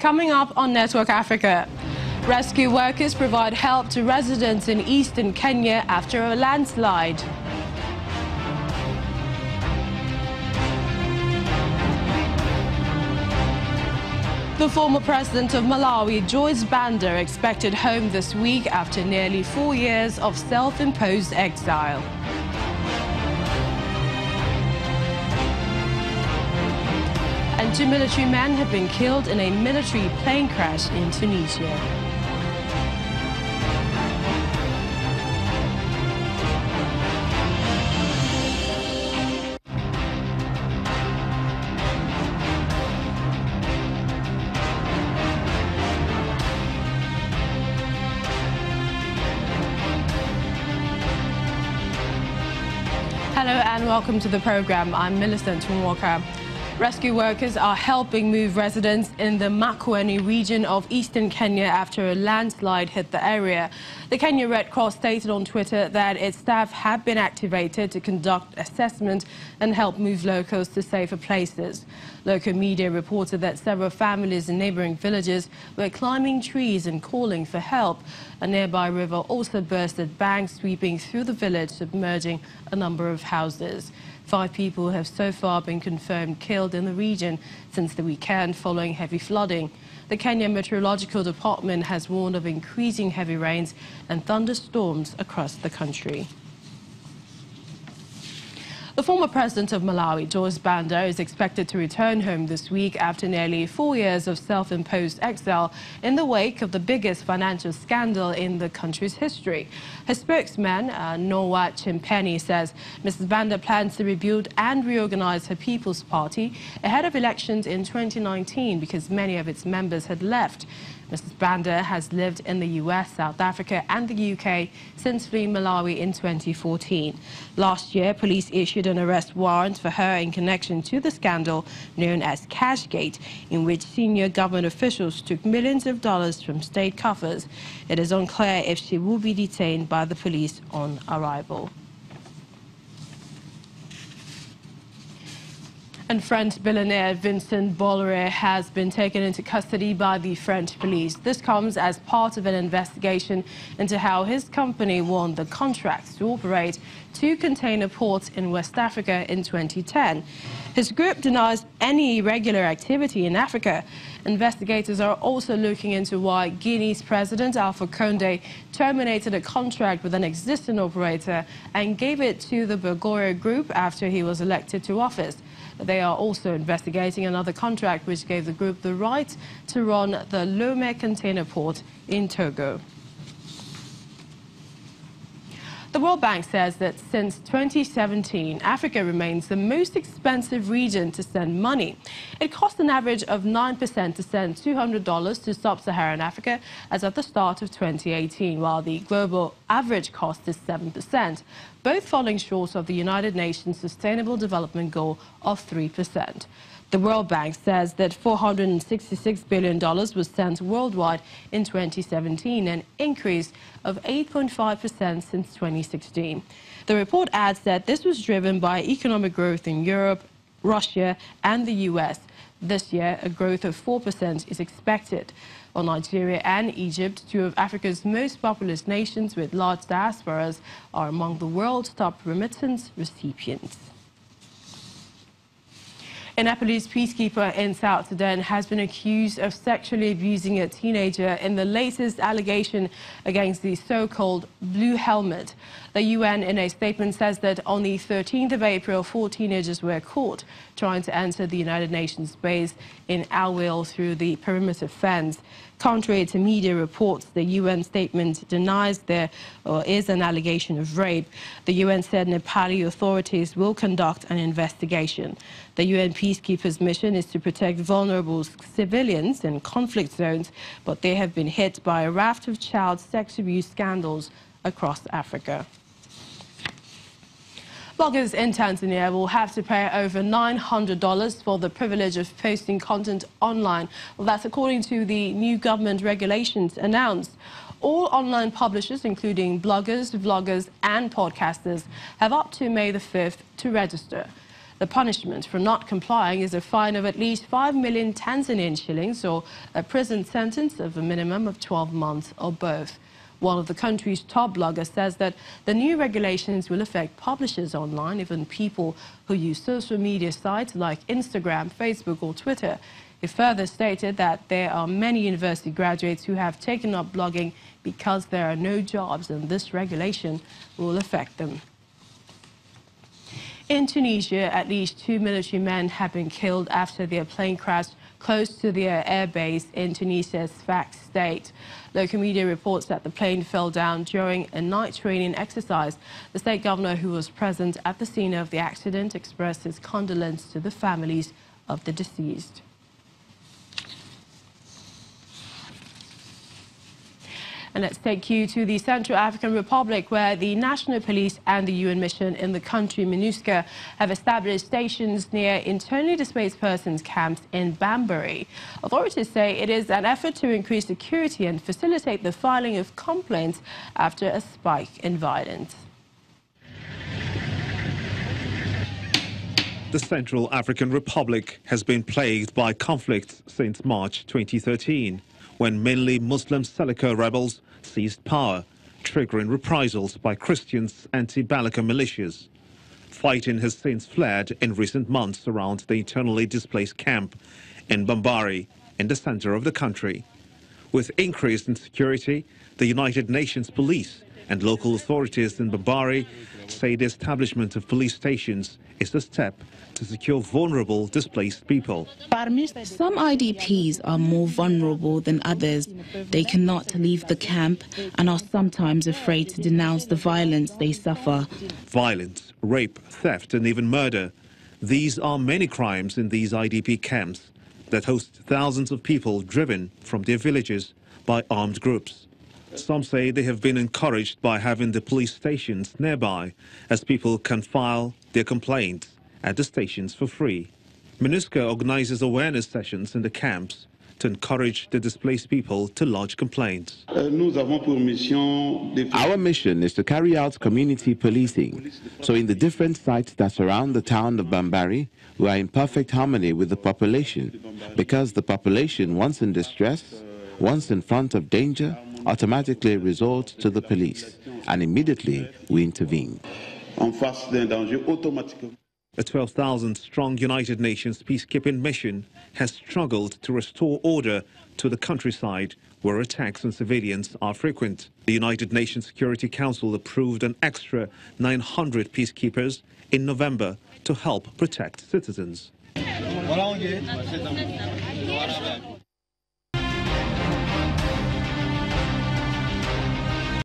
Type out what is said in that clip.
Coming up on Network Africa, rescue workers provide help to residents in eastern Kenya after a landslide. The former president of Malawi, Joyce Banda, expected home this week after nearly 4 years of self-imposed exile. And 2 military men have been killed in a military plane crash in Tunisia. Hello and welcome to the program. I'm Millicent Walker. Rescue workers are helping move residents in the Makueni region of eastern Kenya after a landslide hit the area. The Kenya Red Cross stated on Twitter that its staff have been activated to conduct assessment and help move locals to safer places. Local media reported that several families in neighboring villages were climbing trees and calling for help. A nearby river also burst at banks, sweeping through the village, submerging a number of houses. 5 people have so far been confirmed killed in the region since the weekend following heavy flooding. The Kenya Meteorological Department has warned of increasing heavy rains and thunderstorms across the country. The former president of Malawi, Joyce Banda, is expected to return home this week after nearly 4 years of self-imposed exile in the wake of the biggest financial scandal in the country's history. Her spokesman, Noah Chimpeni, says Mrs. Banda plans to rebuild and reorganize her People's Party ahead of elections in 2019 because many of its members had left. Mrs. Banda has lived in the US, South Africa and the UK since fleeing Malawi in 2014. Last year, police issued an arrest warrant for her in connection to the scandal known as Cashgate, in which senior government officials took millions of dollars from state coffers. It is unclear if she will be detained by the police on arrival. And French billionaire Vincent Bolloré has been taken into custody by the French police. This comes as part of an investigation into how his company won the contracts to operate 2 container ports in West Africa in 2010. His group denies any irregular activity in Africa. Investigators are also looking into why Guinea's President Alpha Condé terminated a contract with an existing operator and gave it to the Bolloré Group after he was elected to office. They are also investigating another contract which gave the group the right to run the Lomé container port in Togo. The World Bank says that since 2017, Africa remains the most expensive region to send money. It costs an average of 9% to send $200 to sub-Saharan Africa as at the start of 2018, while the global average cost is 7%, both falling short of the United Nations Sustainable Development Goal of 3%. The World Bank says that $466 billion was sent worldwide in 2017, an increase of 8.5% since 2016. The report adds that this was driven by economic growth in Europe, Russia and the US. This year, a growth of 4% is expected. While Nigeria and Egypt, 2 of Africa's most populous nations with large diasporas, are among the world's top remittance recipients. A Nepalese peacekeeper in South Sudan has been accused of sexually abusing a teenager in the latest allegation against the so-called Blue Helmet. The UN, in a statement, says that on the 13th of April, 4 teenagers were caught trying to enter the United Nations base in Al-Wil through the perimeter fence. Contrary to media reports, the UN statement denies there is an allegation of rape. The UN said Nepali authorities will conduct an investigation. The UN peacekeepers' mission is to protect vulnerable civilians in conflict zones, but they have been hit by a raft of child sex abuse scandals across Africa. Bloggers in Tanzania will have to pay over $900 for the privilege of posting content online. Well, that's according to the new government regulations announced. All online publishers, including bloggers, vloggers and podcasters, have up to May the 5th to register. The punishment for not complying is a fine of at least 5 million Tanzanian shillings or a prison sentence of a minimum of 12 months or both. One of the country's top bloggers says that the new regulations will affect publishers online, even people who use social media sites like Instagram, Facebook or Twitter. He further stated that there are many university graduates who have taken up blogging because there are no jobs and this regulation will affect them. In Tunisia, at least 2 military men have been killed after their plane crashed close to their air base in Tunisia's Sfax state. Local media reports that the plane fell down during a night training exercise. The state governor, who was present at the scene of the accident, expressed his condolence to the families of the deceased. And let's take you to the Central African Republic, where the National Police and the UN mission in the country, MINUSCA, have established stations near internally displaced persons camps in Bambari. Authorities say it is an effort to increase security and facilitate the filing of complaints after a spike in violence. The Central African Republic has been plagued by conflicts since March 2013. When mainly Muslim Seleka rebels seized power, triggering reprisals by Christians' anti-Balaka militias. Fighting has since flared in recent months around the internally displaced camp in Bambari, in the center of the country. With increased insecurity, the United Nations police and local authorities in Bambari say the establishment of police stations is a step to secure vulnerable displaced people. Some IDPs are more vulnerable than others. They cannot leave the camp and are sometimes afraid to denounce the violence they suffer. Violence, rape, theft and even murder. These are many crimes in these IDP camps that host thousands of people driven from their villages by armed groups. Some say they have been encouraged by having the police stations nearby, as people can file their complaints at the stations for free. MINUSCA organizes awareness sessions in the camps to encourage the displaced people to lodge complaints. Our mission is to carry out community policing. So in the different sites that surround the town of Bambari, we are in perfect harmony with the population, because the population, once in distress, once in front of danger, automatically resort to the police, and immediately we intervene. A 12,000-strong United Nations peacekeeping mission has struggled to restore order to the countryside where attacks on civilians are frequent. The United Nations Security Council approved an extra 900 peacekeepers in November to help protect citizens.